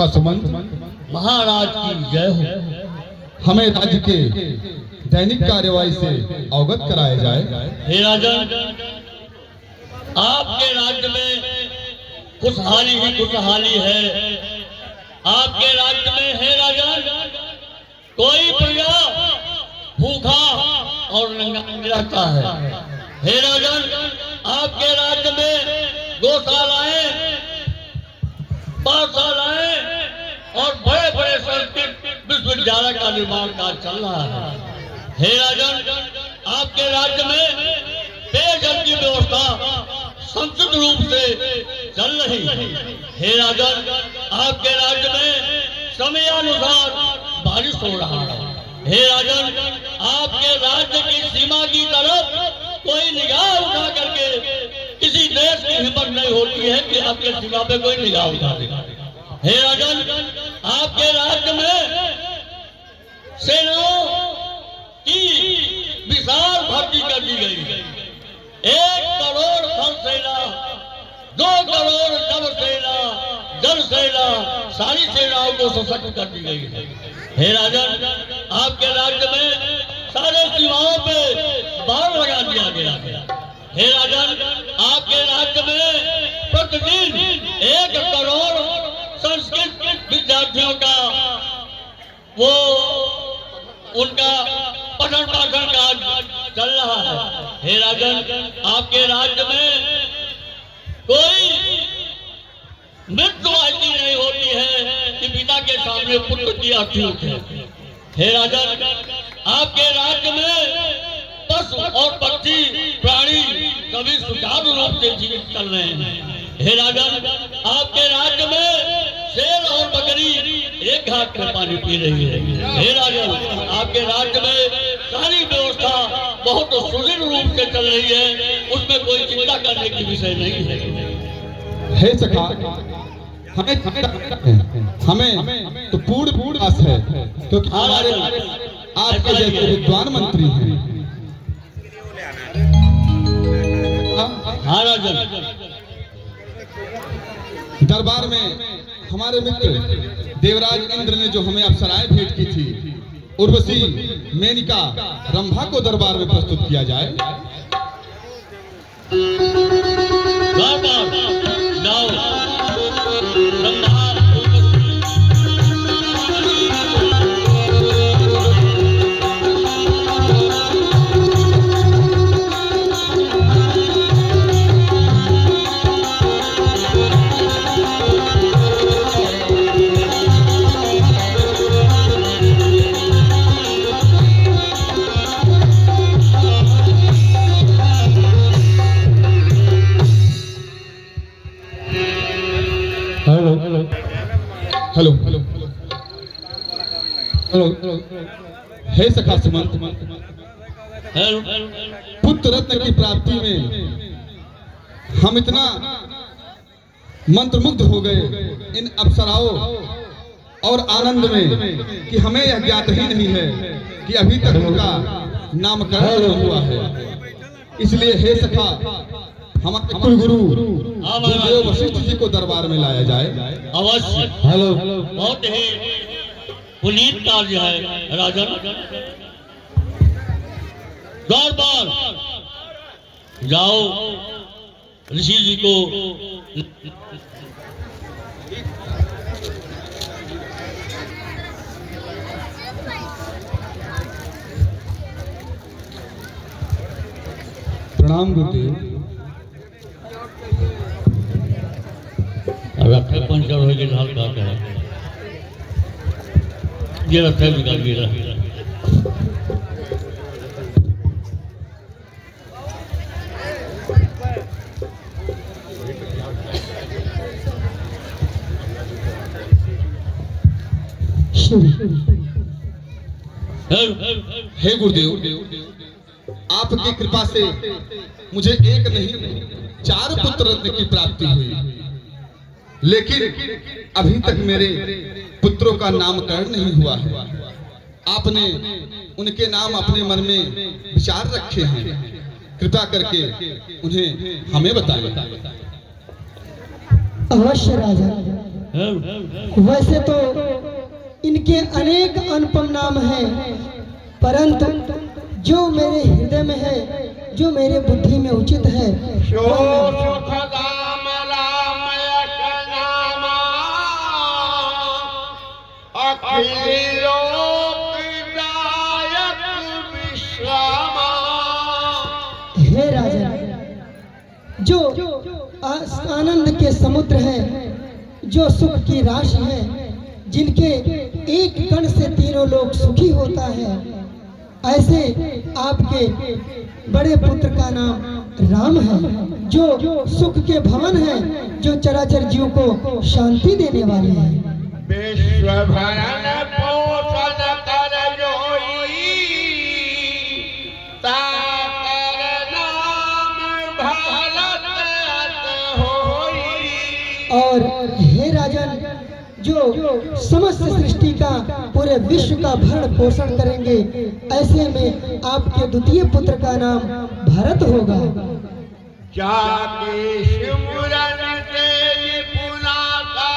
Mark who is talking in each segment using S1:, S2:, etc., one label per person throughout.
S1: सखा सुमंत,
S2: महाराज की जय हो।
S1: हमें राज्य के दैनिक कार्यवाही से अवगत कराया जाए।
S2: हे राजन, आपके राज्य में खुशहाली ही खुशहाली है। आपके राज्य में हे राजन कोई प्रजा भूखा और नंगा नहीं रहता है। हे राजन, आपके राज्य में गौशालाएं, पाठशालाएं और बड़े बड़े संस्कृत विश्वविद्यालय का निर्माण कार्य चल रहा है। हे राजन, आपके राज्य में पेयजल की व्यवस्था संचित रूप से चल रही है। हे राजन, आपके राज्य में समयानुसार बारिश हो रहा है। हे राजन, आपके राज्य की सीमा की तरफ कोई निगाह उठा करके किसी देश की हिम्मत नहीं होती है कि आपके सीमा पे कोई निगाह उठा दे। हे राजन, आपके राज्य में सेनाओं की विशाल भर्ती कर दी गई। 1 करोड़ थल सेना, 2 करोड़ नव सेना, जल सेना, सारी सेनाओं को सशक्त कर दी गई है। हे राजन, आपके राज्य में सारे सीमाओं पे बाड़ लगा दिया गया है। हे राजन, आपके राज्य में प्रतिदिन 1 करोड़ संस्कृत विद्यार्थियों का वो उनका पठन पाठन कार्य चल रहा है। हे राजन, आपके राज्य में कोई मृत्यु ऐसी नहीं होती है कि पिता के सामने पुत्र की अर्थी उठे। हे राजन, आपके राज्य में पशु और पक्षी प्राणी सभी सुचारू रूप से जीवित चल रहे हैं। हे राजन, आपके राज्य में शेर और बकरी एक घाट पर पानी पी रही है। हे राजन, आपके राज्य में सारी व्यवस्था बहुत सुदृढ़ रूप से चल रही है, उसमें कोई चिंता करने की विषय नहीं है।
S1: हे सखा, हमें तो पूर्ण आस है, क्योंकि हमारे आपके जैसे विद्वान मंत्री हैं।
S2: हाँ राजन,
S1: दरबार में हमारे मित्र देवराज इंद्र ने जो हमें अप्सराएं भेंट की थी, उर्वशी, मेनका, रंभा को दरबार में प्रस्तुत किया जाए। Hello hello hello. हे सखा सुमंत, पुत्र रत्न की प्राप्ति में हम इतना मंत्रमुग्ध हो गए इन अप्सराओं और आनंद में कि हमें यह ज्ञात ही नहीं है कि अभी तक उनका नामकरण नहीं हुआ है। इसलिए हे सखा, हमारे कुलगुरु गुरुदेव वशिष्ठ जी को दरबार में लाया जाए।
S2: अवश्य।
S1: हेलो,
S2: बहुत ही पुनीत कार्य है राजन। दरबार जाओ, ऋषि जी को
S1: प्रणाम गुरुदेव।
S2: रथ पंचर हो गए, ढाल का क्या है? ये रथ निकाल गिरा।
S1: हे गुरुदेव, आपकी कृपा से मुझे एक नहीं 4 पुत्र रत्न की प्राप्ति हुई, लेकिन अभी तक मेरे पुत्रों का नामकरण नहीं हुआ है। आपने उनके नाम अपने मन में विचार रखे हैं, कृपा करके उन्हें हमें बताएं।
S3: अवश्य राजा, वैसे तो इनके अनेक अनुपम नाम हैं, परंतु जो मेरे हृदय में है, जो मेरे बुद्धि में उचित है, हे राजन, जो आनंद के समुद्र हैं, जो सुख की राशि है, जिनके एक कण से तीनों लोग सुखी होता है, ऐसे आपके बड़े पुत्र का नाम राम है, जो सुख के भवन है, जो चराचर जीव को शांति देने वाले हैं।
S4: विश्व भरण पोषण कर जोई, ताकर नाम भारत होई।
S3: और हे राजन, जो समस्त सृष्टि का, पूरे विश्व का भरण पोषण करेंगे, ऐसे में आपके द्वितीय पुत्र का नाम भरत होगा।
S4: जाके सिमरन तेज पुना का,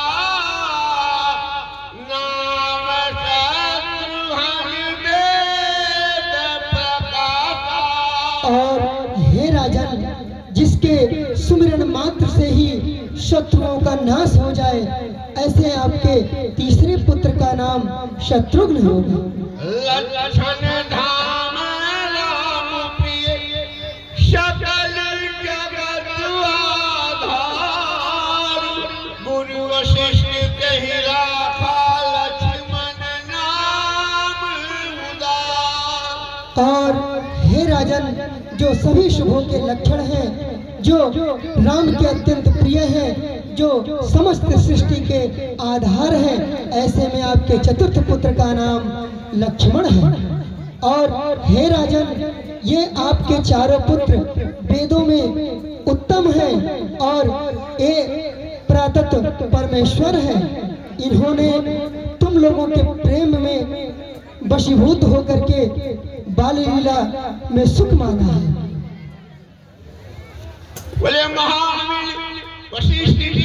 S4: नाम शत्रुघ्न वेद प्रकाशा।
S3: और हे राजन, जिसके सुमिरन मात्र से ही शत्रुओं का नाश हो जाए, ऐसे आपके तीसरे पुत्र का नाम शत्रुघ्न होगा।
S4: लक्षण धाम राम प्रिय, सकल जगत आधार। गुरु वशिष्ठ कहि राखा, लक्ष्मण नाम उदार।
S3: और हे राजन, जो सभी शुभों के लक्षण हैं, जो राम के अत्यंत प्रिय हैं, जो समस्त सृष्टि के आधार हैं, ऐसे में आपके चतुर्थ पुत्र का नाम लक्ष्मण है। और हे राजन, ये आपके चारों पुत्र वेदों में उत्तम हैं और ये प्रातः परमेश्वर हैं। इन्होंने तुम लोगों के प्रेम में वशीभूत होकर के बाल लीला में सुख माना है।
S4: बोले महावीर वशिष्ठ जी की।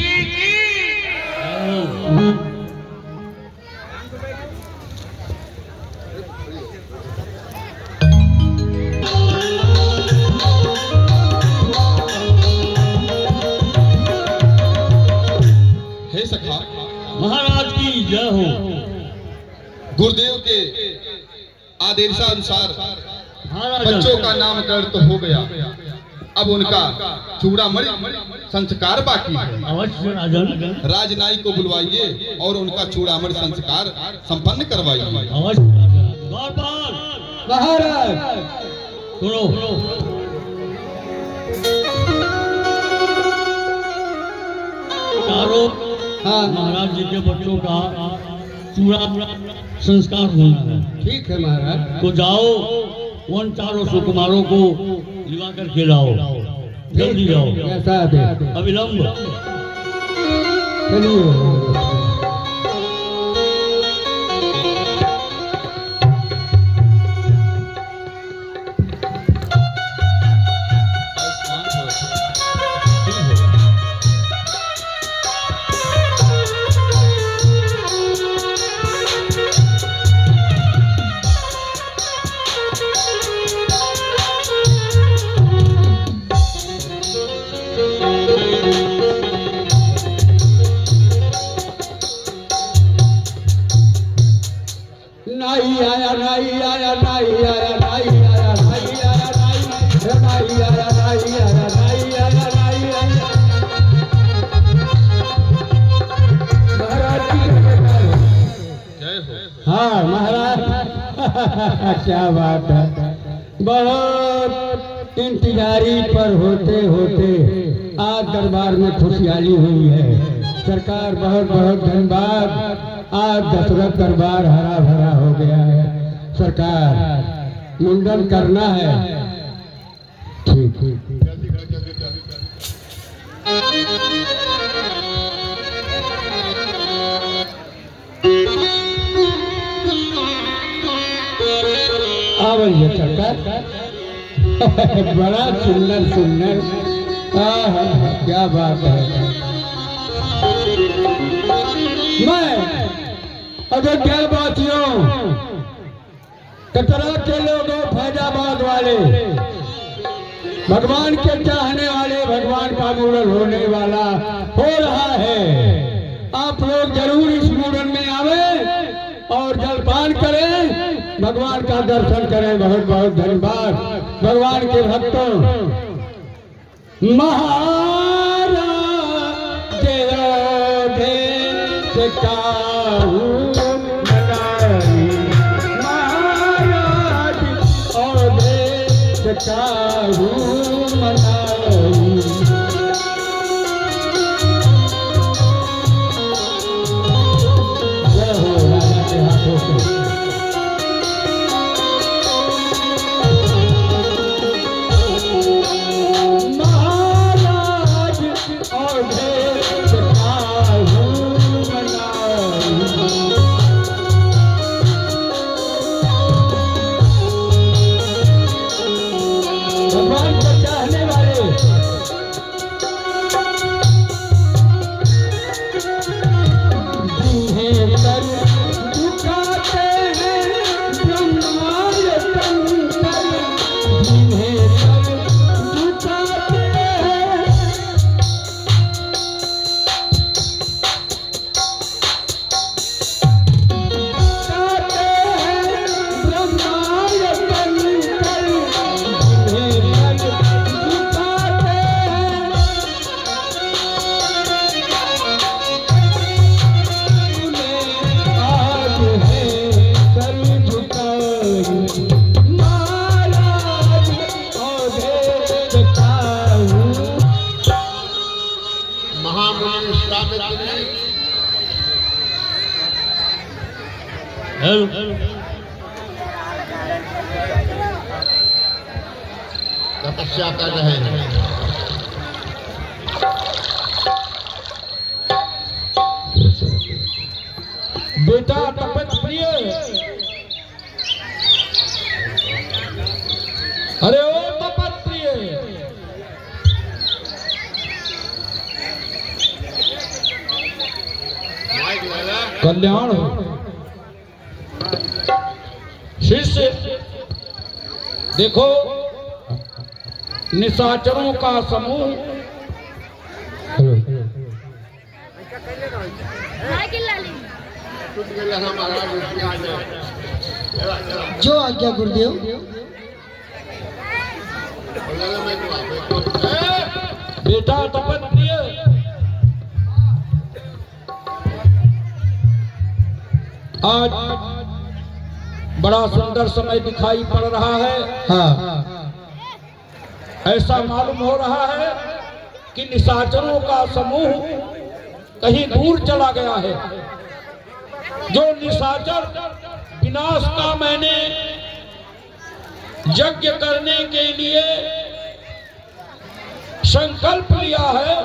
S1: हे सखा,
S2: महाराज की जय हो।
S1: गुरुदेव के आदेशानुसार
S2: महाराज
S1: बच्चों का नामकरण तो हो गया, अब उनका चूड़ामणि संस्कार बाकी है।
S2: अवश्य राजन,
S1: राजनाई को बुलवाइए और उनका चूड़ामणि संस्कार संपन्न करवाइए।
S2: अवश्य राजन। द्वारपाल
S3: महाराज,
S2: सुनो, चारों महाराज जी के बच्चों का चूड़ा संस्कार होना है।
S3: ठीक है महाराज।
S2: तो जाओ, उन चारों सुकुमारों को लिवा कर खिलाओ, जल्दी जाओ, अविलंब।
S3: चलिए। नाई आया, नाई आया, नाई आया, नाई आया, नाई आया, नाई आया, नाई आया, नाई आया, नाई आया। महाराज की
S1: जय हो।
S3: हाँ महाराज, क्या बात है। बहुत इंतजारी पर होते होते आज दरबार में खुशहाली हुई है। सरकार बहुत बहुत धन्यवाद। आज दशरथ दरबार हरा भरा हो गया है। सरकार मुंडन करना है। ठीक ठीक। आवइए सरकार। बड़ा सुंदर सुंदर, क्या बात है।
S5: मैं अयोध्या वासियों, कटरा के लोगों, फैजाबाद वाले, भगवान के चाहने वाले, भगवान का मूरन होने वाला हो रहा है। आप लोग जरूर इस मूरन में आवे और जलपान करें, भगवान का दर्शन करें। बहुत बहुत धन्यवाद भगवान के भक्तों। महाराज देश काहू मनाई, महाराज और देश काहू मनाई। जय हो राजा के हाथों से। महाराज और देश काहू मनाई। भगवान को चाहने वाले जिन्हें कर झुकाते हैं ब्रह्मांड शंकर, जिन्हें कर झुकाते हैं ब्रह्मांड शंकर, जिन्हें कर झुकाते हैं। आज है सर झुकाऊं, महाराज और देश काहू।
S4: महामुनि विश्वामित्र जी तपस्या कर रहे हैं।
S5: बेटा तपत प्रिय, अरे ओ तपत प्रिय, कल्याण हो। शिष्य देखो, निशाचरों का समूह
S3: जो आज्ञा गुरुदेव।
S5: बेटा तपत प्रिय, आज बड़ा सुंदर समय दिखाई पड़ रहा है। हाँ, ऐसा मालूम हो रहा है कि निशाचरों का समूह कहीं दूर चला गया है। जो निशाचर विनाश का मैंने यज्ञ करने के लिए संकल्प लिया है,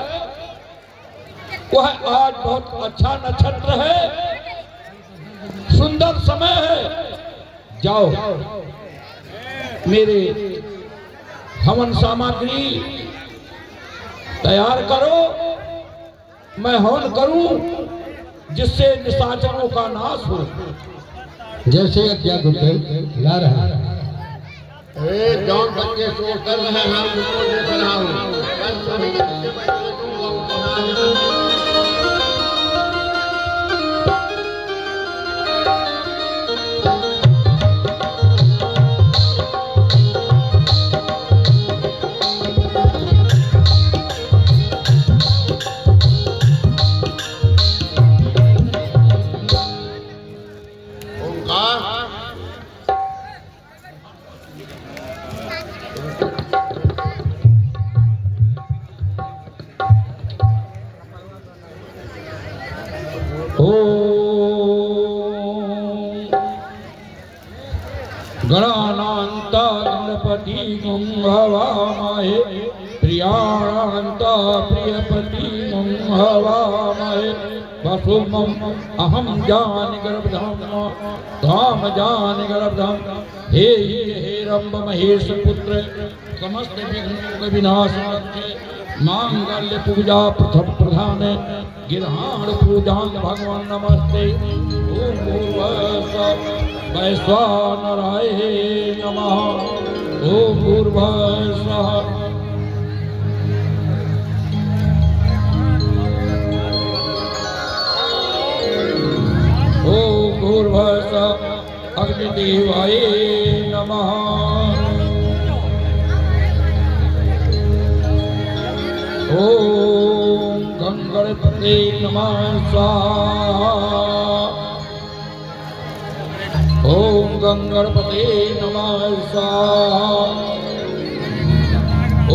S5: वह आज बहुत अच्छा नक्षत्र है, सुंदर समय है। जाओ मेरे हवन सामग्री तैयार करो, मैं हवन करूं जिससे निशाचरों का नाश हो। जैसे आज्ञा गुरुदेव। ला रहा
S4: जौन बच्चे शोर कर रहे हैं उनको देख रहा हूँ। कल सभी बच्चे बैठे दूंगा उनको ना।
S5: गणानान्ता गणपति हवामहे, प्रियाणान्ता प्रियपति हवामहे। वसुमं अहम जानि गर्भधाम धाम जानि गर्भधाम। हे रंभ महेश पुत्र, समस्त विघ्नों के विनाश करके मांगल्य पूजा प्रथम प्रधान गिरहाण पूजा भगवान नमस्ते ओम भूर्भुवः वैश्वानराय नमः ओम भूर्भुवः स्वः ओम भूर्भुवः अग्निदेवाय नमः ओम गंगणपते नमः स्वाहा ओम गंगणपते नमः स्वाहा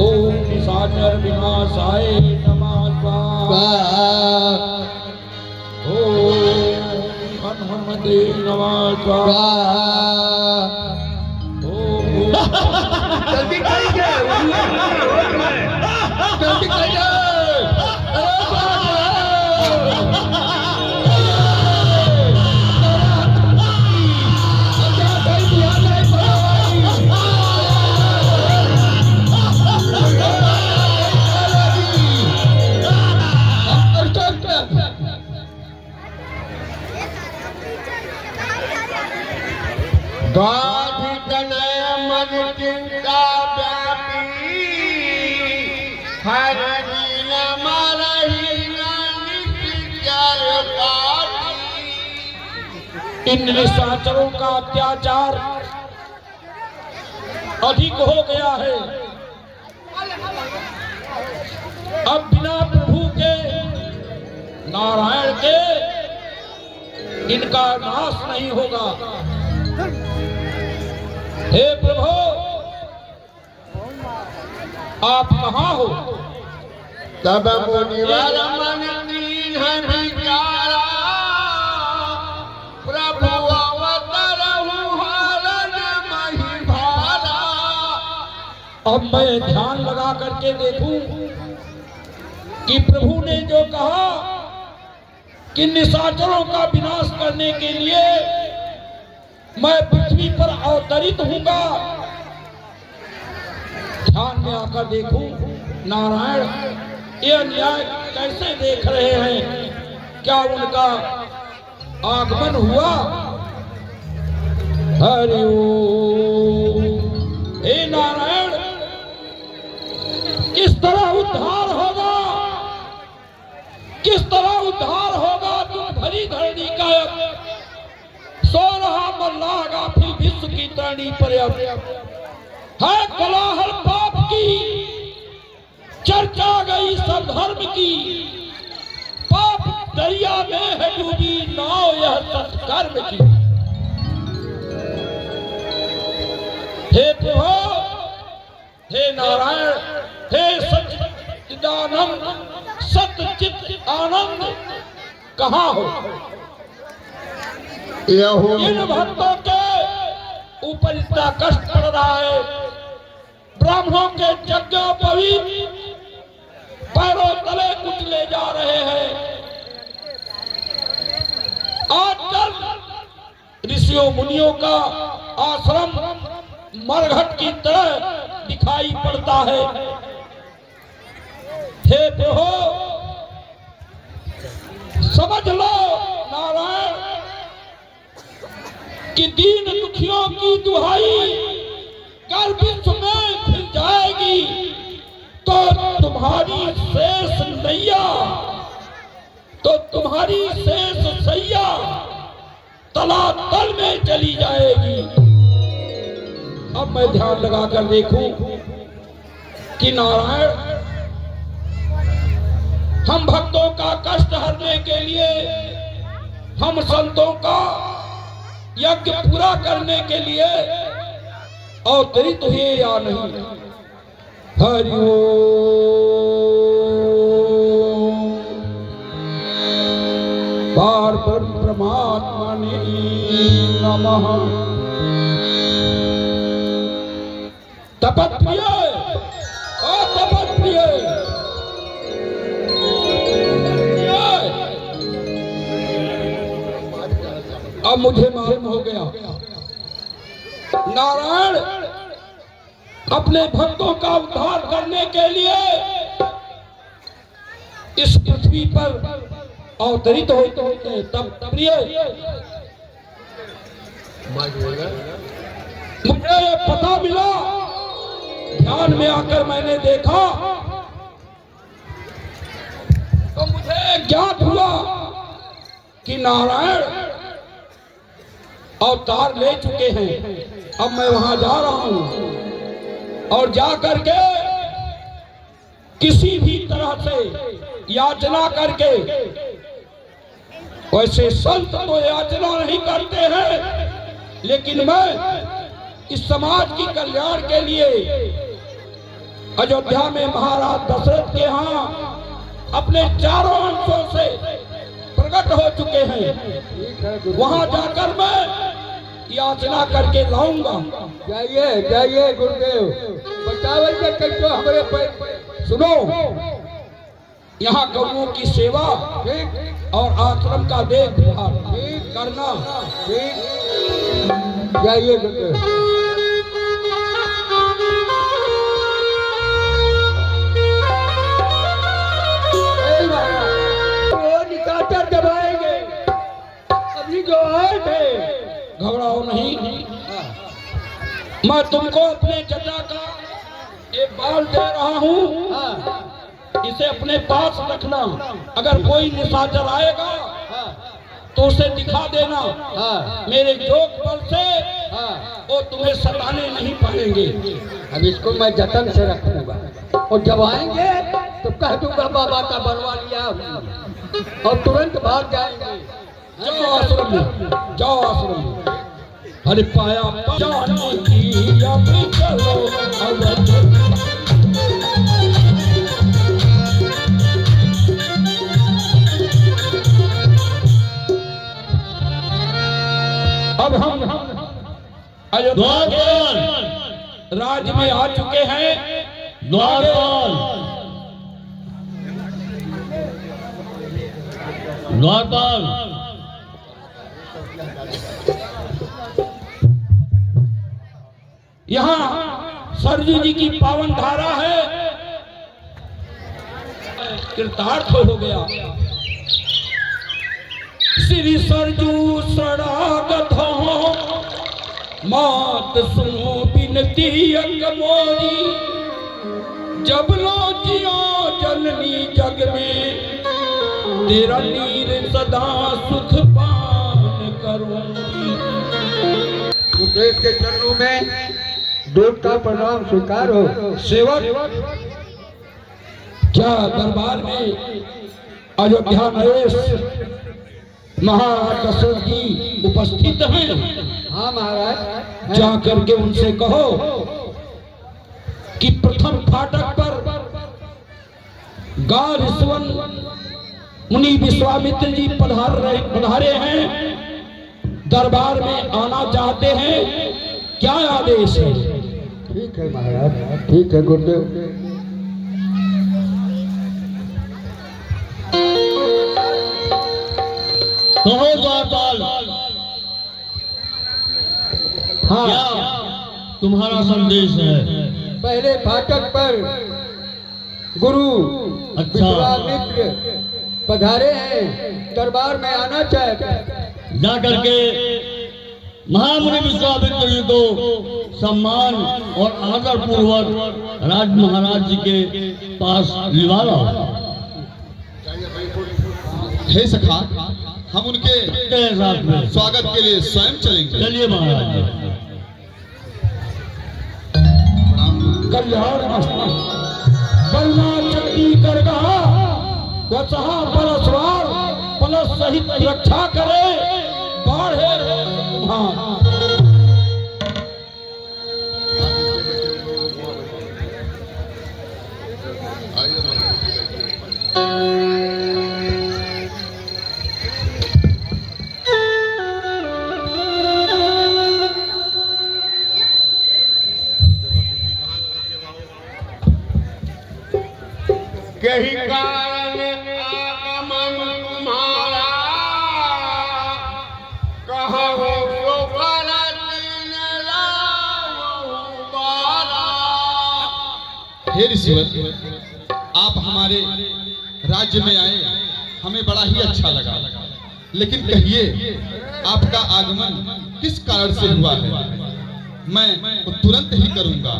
S5: ओम निशाचर विनाशाय नमः स्वाहा ओम हनुमते नमः स्वाहा ओम
S1: जल्दी करिए जल्दी करिए
S4: गाधिक नय मन चिंता व्यापी हर दिन मरही नित्य पाती।
S5: इन निशाचरों का अत्याचार अधिक हो गया है। अब बिना प्रभु के नारायण के इनका नाश नहीं होगा। हे प्रभु आप कहाँ हो?
S4: तब मुनिवर मन दीन विचारा प्रभु अवतरहु हरण मही भारा।
S5: अब मैं ध्यान लगा करके देखूं कि प्रभु ने जो कहा कि निशाचरों का विनाश करने के लिए मैं पृथ्वी पर अवतरित हूँगा। ध्यान में आकर देखूं नारायण ये अन्याय कैसे देख रहे हैं, क्या उनका आगमन हुआ? हरि ओम। हे नारायण किस तरह उद्धार होगा, किस तरह उद्धार होगा? तुम भरी धरणी का सो रहा मल्लागा फिर विश्व की तरणी पर है कोलाहल पाप की चर्चा गई सब धर्म की। पाप दरिया में है डूबी नाव यह सत्कर्म की। हे प्रभु हे नारायण हे सच्चिदानंद सत्यचित आनंद कहाँ हो? इन भक्तों के ऊपर इतना कष्ट पड़ रहा है। ब्राह्मणों के यज्ञों पर भी पैरों तले कुचले जा रहे हैं। आजकल ऋषियों मुनियों का आश्रम मरघट की तरह दिखाई पड़ता है। हे प्रभु समझ लो नारायण कि दीन दुखियों की दुहाई कर विश्व में फिर जाएगी तो तुम्हारी शेष नैया, तो तुम्हारी शेष सैया तलातल में चली जाएगी। अब मैं ध्यान लगाकर देखूं कि नारायण हम भक्तों का कष्ट हरने के लिए, हम संतों का यज्ञ पूरा करने के लिए अवतरित हुए या नहीं? हरि ओम। पार ब्रह्म परमात्मने नमः। तपप्रिय तपप्रिय अब मुझे मालूम हो गया नारायण अपने भक्तों का उद्धार करने के लिए इस पृथ्वी पर अवतरित होते हैं तब प्रिय मुझे पता मिला, ध्यान में आकर मैंने देखा तो मुझे ज्ञात हुआ कि नारायण अवतार ले चुके हैं। अब मैं वहां जा रहा हूं और जा करके किसी भी तरह से याचना करके, वैसे संत तो याचना नहीं करते हैं, लेकिन मैं इस समाज की कल्याण के लिए अयोध्या में महाराज दशरथ के यहाँ अपने चारों अंशों से प्रकट हो चुके हैं। वहां जाकर मैं याचना करके लाऊंगा।
S4: जाइए जाइए गुरुदेव, बतावल के कैसे हमारे
S5: सुनो, यहाँ गौओं की सेवा और आश्रम का देखभाल करना।
S4: जाइए गुरुदेव।
S5: निकाटर दबाएंगे, अभी जो आए थे। घबराओ नहीं, मैं तुमको अपने जटा का एक बाल दे रहा हूँ, इसे अपने पास रखना। अगर कोई निशाचर आएगा तो उसे दिखा देना। मेरे जोग बल से वो तुम्हें सताने नहीं पाएंगे।
S4: अब इसको मैं जतन से रखूंगा और जब आएंगे तो कह दूंगा बाबा का बनवा लिया और तुरंत भाग जाएंगे।
S5: जाओ आश्रम में, जाओ आश्रम में। अरे पाया जाने की अब चलो अवध। अब हम अयोध्या राज्य में आ चुके हैं।
S2: द्वारपाल द्वारपाल
S5: यहाँ सरजू जी की पावन धारा है, कृतार्थ हो गया। श्री सरजू शरणागत हो, मात सुनो बिनती अंग मोरी। जब लो जियो जननी जग में, तेरा नीर सदा सुख पान करूंगी।
S4: गुरुदेव के चरणों में दूध का प्रणाम स्वीकार हो।
S5: सेवक क्या दरबार में अयोध्या नरेश महाराज दशरथ जी उपस्थित हैं?
S4: हाँ महाराज।
S5: जा करके उनसे कहो कि प्रथम फाटक पर गारिस्वन मुनि विश्वामित्र जी पधारे हैं, दरबार में आना चाहते हैं। क्या आदेश है?
S4: ठीक है महाराज, ठीक है गुरुदेव।
S2: कहो द्वारपाल,
S4: हाँ
S2: क्या तुम्हारा संदेश है?
S4: पहले फाटक पर गुरु
S2: अच्छा।
S4: विश्वामित्र पधारे हैं, दरबार में आना चाहते हैं।
S2: जा करके महामुनि विश्वामित्र जी को सम्मान और आदर पूर्वक राज महाराज जी के पास लिवा लाओ।
S1: हे सखा, हम उनके
S2: साथ में
S1: स्वागत के लिए स्वयं चलेंगे।
S2: चलिए महाराज जी।
S5: कल्याण बलना चक्की कर कहा, वसहा परस्वार पलस सहित रक्षा करे, बाढ़े हाँ।
S4: यही कारण आगमन तुम्हारा, कहो तो दिन लाऊं बारा।
S1: हे ऋषिवर, आप हमारे राज्य में आए हमें बड़ा ही अच्छा लगा, लेकिन कहिए आपका आगमन किस कारण से हुआ है? मैं वो तुरंत ही करूंगा।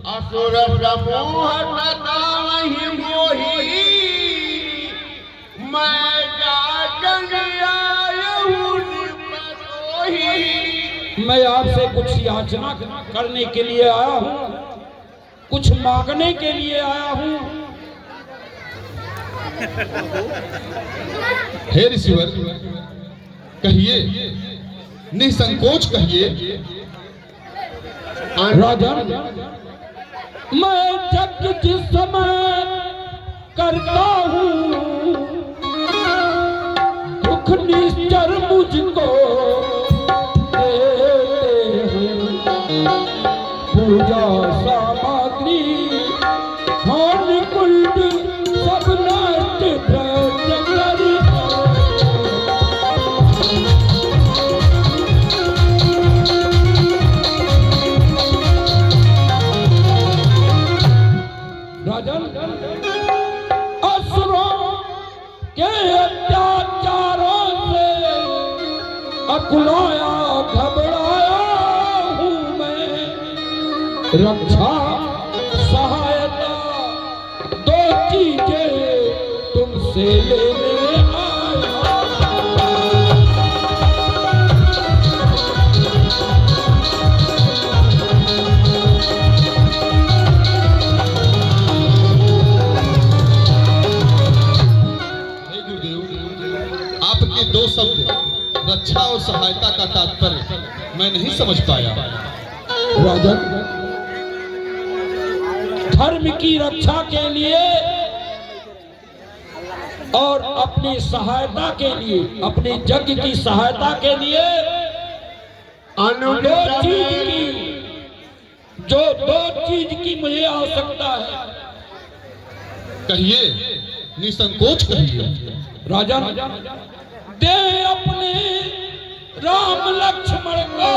S2: असुर समूह सदा नहीं मोही, मैं जागन आया हूँ निपरोही।
S5: मैं आपसे कुछ याचना करने के लिए आया हूँ, कुछ मांगने के लिए आया हूँ।
S1: हे ऋषिवर, कहिए, निसंकोच कहिए।
S5: राजन, मैं जब जिस समय करता हूँ दुख निश्चर मुझको देते हैं। पूजा सामग्री धन कुंड सब नष्ट भ्रष्ट करी। राजन, असुरों के अत्याचारों से अकुलाया घबराया हूँ मैं। रक्षा सहायता दो चीजें तुमसे लेने आया।
S1: आपके दो शब्द रक्षा और सहायता का तात्पर्य मैं नहीं समझ पाया।
S5: राजन, धर्म की रक्षा के लिए और अपनी सहायता के लिए, अपने यज्ञ की सहायता के लिए दो चीज की मुझे आवश्यकता है।
S1: कहिए, निसंकोच कहिए।
S5: राजन, दे अपने राम लक्ष्मण को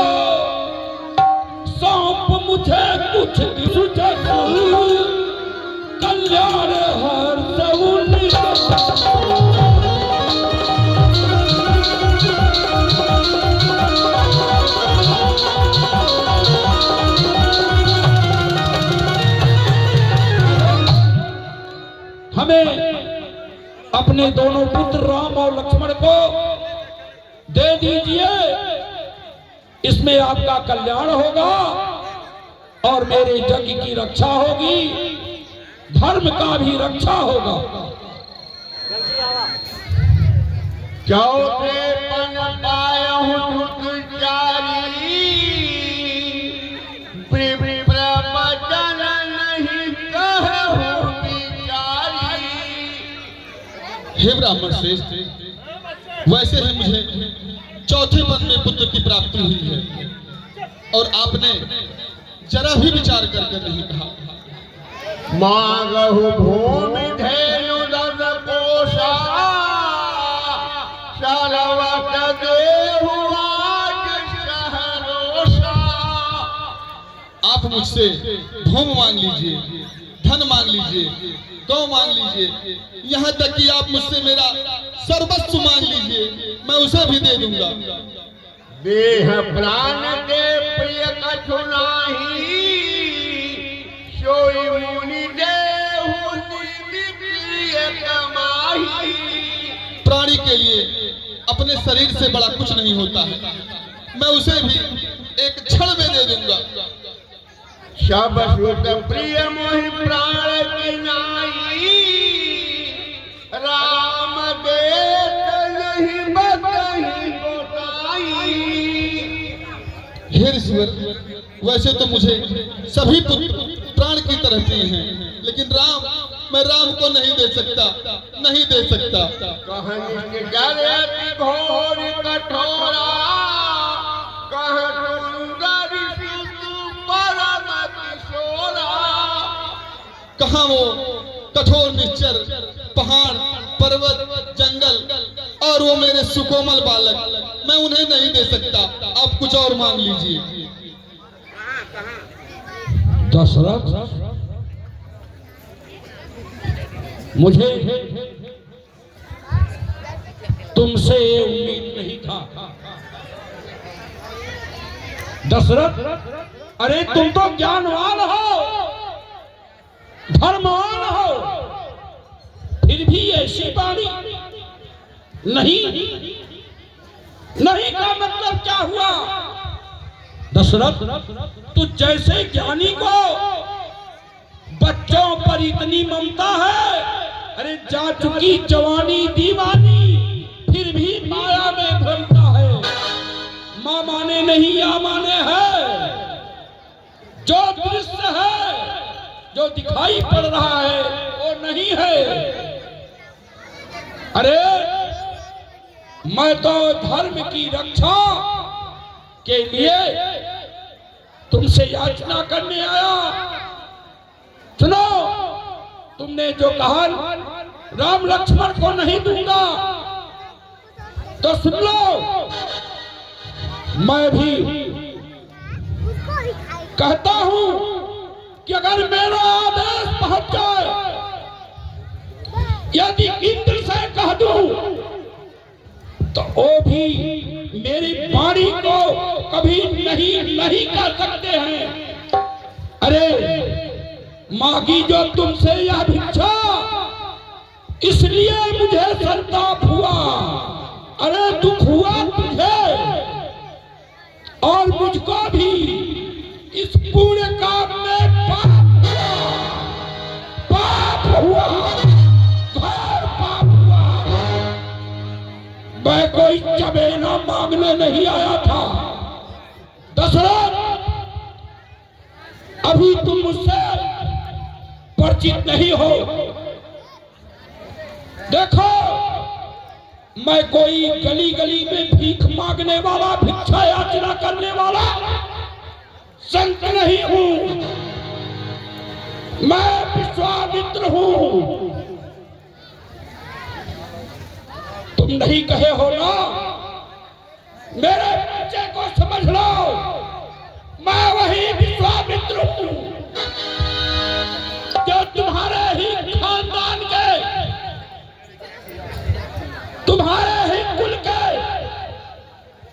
S5: सौंप मुझे कुछ कल्याण हर हमें अपने दोनों पुत्र राम और लक्ष्मण को दे दीजिए। इसमें आपका कल्याण होगा और मेरे यज्ञ की रक्षा होगी, धर्म का भी रक्षा होगा।
S2: चौथे पन पाया हूँ तुझारी, प्रवचन नहीं कहूँ बिचारी।
S1: हे ब्राह्मण श्रेष्ठ, वैसे ही मुझे चौथे पद में पुत्र की प्राप्ति हुई है और आपने जरा भी विचार कर नहीं कहा।
S2: मांगहु भूमि धेनु दस कोषा, सर्वत देहु आज सहरोषा।
S1: आप मुझसे भूमि मांग लीजिए, धन मांग लीजिए, गौ मांग लीजिए, यहाँ तक कि आप मुझसे मेरा सर्वस्व मांग लीजिए, मैं उसे भी दे दूंगा।
S2: देह प्राण के प्रिय कछु नाही, सोई मुनि देहु निधि प्रिय कमाही।
S1: प्राणी के लिए अपने शरीर से बड़ा कुछ नहीं होता है, मैं उसे भी एक क्षण में दे दूंगा।
S2: सब सुत प्रिय मोहि प्राण की नाई, राम देत नहीं बतहि गोसाई।
S1: हे ऋषिवर, वैसे तो मुझे सभी पुत्र प्राण की तरह प्रिय हैं, लेकिन राम, मैं राम को नहीं दे सकता, नहीं दे सकता।
S2: कहनि जरति घोर कठोरा, कहत सुंदर सुतु परम किशोरा।
S1: कहाँ वो कठोर निश्चर पहाड़, पर्वत, जंगल और वो मेरे सुकोमल बालक, मैं उन्हें नहीं दे सकता। आप कुछ और मांग लीजिए।
S5: दशरथ, मुझे तुमसे ये उम्मीद नहीं था। दशरथ, अरे तुम तो ज्ञानवान हो, धर्मवान हो, फिर भी ऐसी बाणी नहीं नहीं का मतलब क्या हुआ? दशरथ, तू जैसे ज्ञानी को बच्चों पर इतनी ममता है, अरे जा चुकी जवानी दीवानी फिर भी माया में भ्रमता है। माँ माने नहीं या माने है, जो दृश्य है, जो दिखाई पड़ रहा है वो नहीं है। अरे मैं तो धर्म की रक्षा के लिए तुमसे याचना करने आया। सुनो, तुमने जो कहा राम लक्ष्मण को नहीं दूंगा, तो सुन लो, मैं भी कहता हूं कि अगर मेरा आदेश पहुंच जाए, यदि इंद्र से कह दूं, तो वो भी मेरी वाणी को कभी नहीं कर सकते हैं। अरे मांगी जो तुमसे यह भिक्षा, इसलिए मुझे संताप हुआ। अरे दुख हुआ तुझे और मुझको भी। इस पूरे काम में पाप हुआ, घोर पाप हुआ। मैं कोई चबेना मांगने नहीं आया था। दशरथ, अभी तुम मुझसे परिचित नहीं हो। देखो, मैं कोई गली गली में भीख मांगने वाला, भिक्षा याचना करने वाला संत नहीं हूं। मैं विश्वामित्र हूं। तुम नहीं कहे हो ना, मेरे बच्चे को समझ लो, मैं वही विश्वामित्र हूं जो तुम्हारे ही खानदान के, तुम्हारे ही कुल के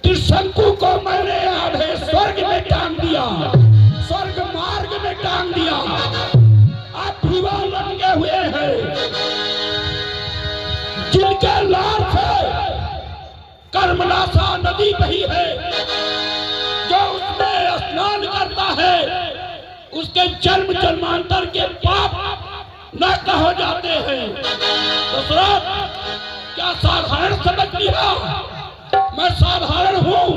S5: त्रिशंकु को मैंने आधे स्वर्ग में टांग दिया, स्वर्ग मार्ग में टांग दिया। आप विवाह लटके हुए हैं, जिनके लार से कर्मनाशा नदी बही है, जो उसमें स्नान करता है, उसके जन्म जन्मांतर के पाप नष्ट हो जाते हैं। दशरथ, क्या साधारण समझ लिया? मैं साधारण हूं,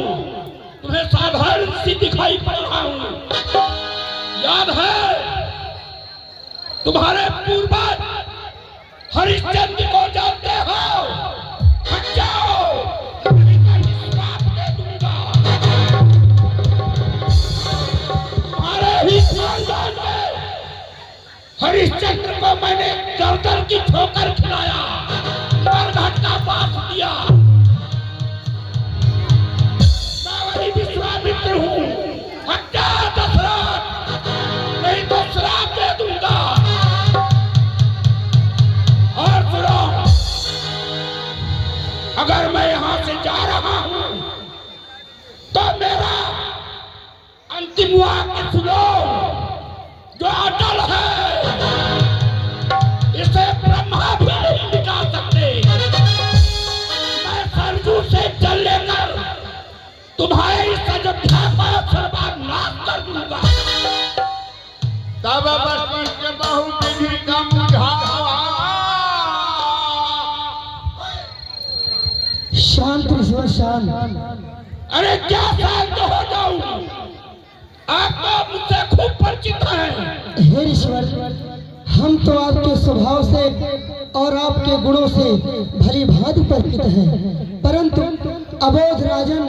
S5: तुम्हें साधारण सी दिखाई पड़ रहा हूं। याद है तुम्हारे पूर्वज हरिश्चंद्र को जानते हो? हट जाओ, श्राप दे दूंगा। तुम्हारे ही खानदान में हरिश्चंद्र को मैंने गर्दन की ठोकर खिलाया, बरघट का पाप दिया। मैं वही विश्वामित्र हूं। हट जा दशरथ, नहीं तो श्राप दे दूंगा। और सुनो, अगर मैं यहां से जा रहा हूं, तो मेरा अंतिम वाक्य सुनो, जो अटल है, इसे ब्रह्मा भी नहीं मिटा सकते। मैं सरजू से जल लेकर तुम्हारे इस अयोध्या का सर्वनाश कर दूंगा।
S2: तब वशिष्ठ बहुविधि समझावा।
S3: शांत ईश्वर शांत।
S5: अरे क्या शांत हो जाऊं? आप तो मुझसे खूब परिचित हैं।
S3: हे ईश्वर, हम तो आपके स्वभाव से और आपके गुणों से भली भांति परिचित हैं, परंतु अबोध राजन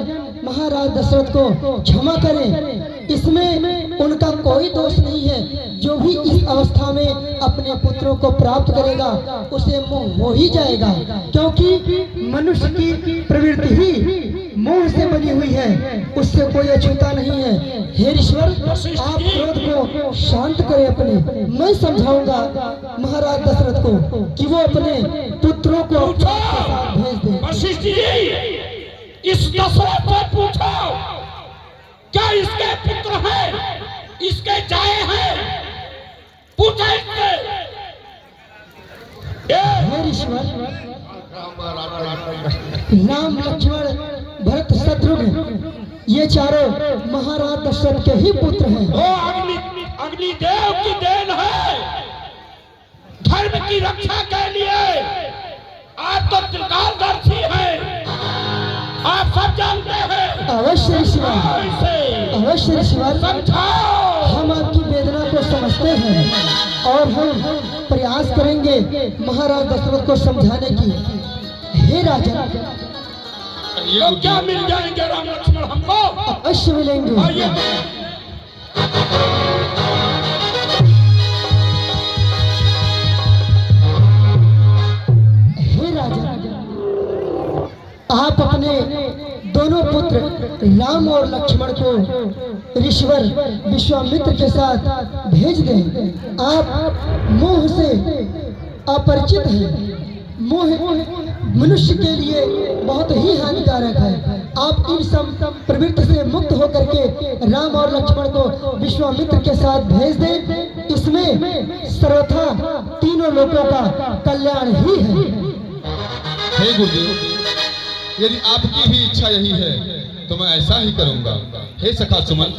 S3: महाराज दशरथ को क्षमा करें। इसमें उनका कोई दोष नहीं है। जो भी इस अवस्था में अपने पुत्रों को प्राप्त करेगा, उसे मोह हो ही जाएगा, क्योंकि मनुष्य की प्रवृत्ति ही मोह से बनी हुई है, उससे कोई अछूता नहीं है। हे ईश्वर, आप क्रोध को शांत करें अपने। मैं समझाऊंगा महाराज दशरथ को कि वो अपने पुत्रों को अपने साथ भेज दें।
S5: वशिष्ठ जी, इस दशरथ से पूछो, क्या इसके पुत्र हैं, इसके जाए हैं? पूछो इससे।
S3: हे ईश्वर, राम लक्ष्मण भरत शत्रुघ्न ये चारों महाराज दशरथ के ही पुत्र हैं।
S5: वो अग्निदेव की देन है। धर्म की रक्षा के लिए आप तो त्रिकालदर्शी हैं, आप सब जानते हैं।
S3: अवश्य ईश्वर, अवश्य ईश्वर,
S5: समझाओ।
S3: हम आपकी वेदना को समझते हैं और हम प्रयास करेंगे महाराज दशरथ को समझाने की। हे राजा,
S5: तो क्या मिल जाएंगे राम लक्ष्मण हमको?
S3: अवश्य मिलेंगे।
S5: आइए।
S3: हे राजा, आप अपने दोनों पुत्र राम और लक्ष्मण को ऋषिवर विश्वामित्र के साथ भेज दें। आप मोह से अपरिचित हैं। मोह मनुष्य के लिए बहुत ही हानिकारक है। आप इन सब प्रवृत्ति से मुक्त होकर के राम और लक्ष्मण को विश्वामित्र के साथ भेज दें। इसमें सर्वथा तीनों लोगों का कल्याण ही है।
S1: हे गुरुदेव, यदि आपकी भी इच्छा यही है तो मैं ऐसा ही करूंगा। हे सखा सुमन,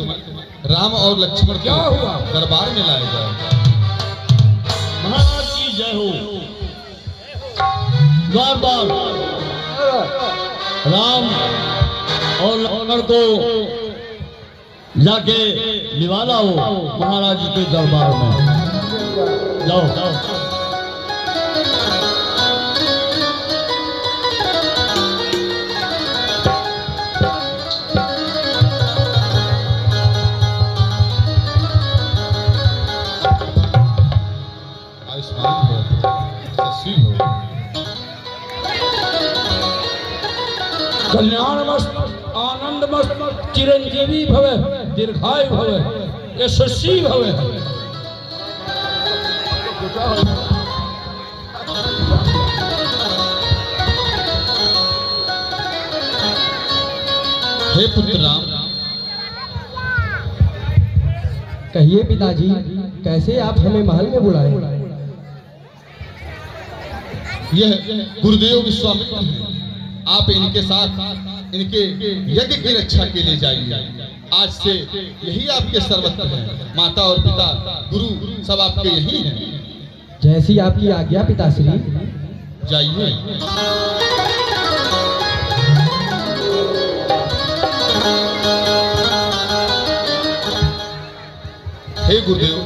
S1: राम और लक्ष्मण
S5: क्या हुआ?
S1: दरबार में लाए जाए।
S2: महाराज की जय हो। द्वार द्वार राम और लक्ष्मण को जाके निवाला हो महाराज जी के दरबार में। जाओ जाओ।
S1: आयुष्मान भव, यशस्वी भव।
S5: कल्याणमस्त, आनंदमस्त, चिरंजीवी भवे, दीर्घायु भवे, यशस्वी भवे।
S1: हे पुत्र राम,
S3: कहिए पिताजी, कैसे आप हमें महल में बुलाए?
S1: यह गुरुदेव विश्वामित्र हैं। आप इनके साथ इनके यज्ञ की रक्षा के लिए जाइए। आज से यही आपके सर्वत्र हैं। माता और पिता, गुरु सब आपके यही हैं।
S3: जैसी आपकी आज्ञा पिताश्री।
S1: जाइए। हे गुरुदेव,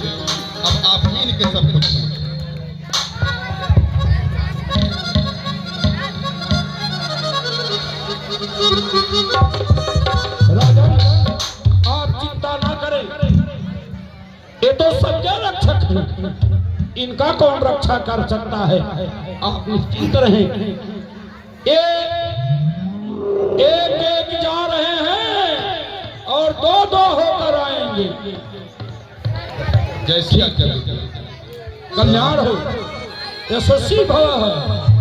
S1: अब आप ही इनके सब कुछ हैं।
S5: राजन, आप चिंता ना करें, ये तो सबके रक्षक हैं। इनका कौन रक्षा कर सकता है? आप निश्चिंत रहें। एक एक जा रहे हैं और दो दो होकर आएंगे।
S1: जैसी आज्ञा।
S5: कल्याण हो, यशस्वी भव है।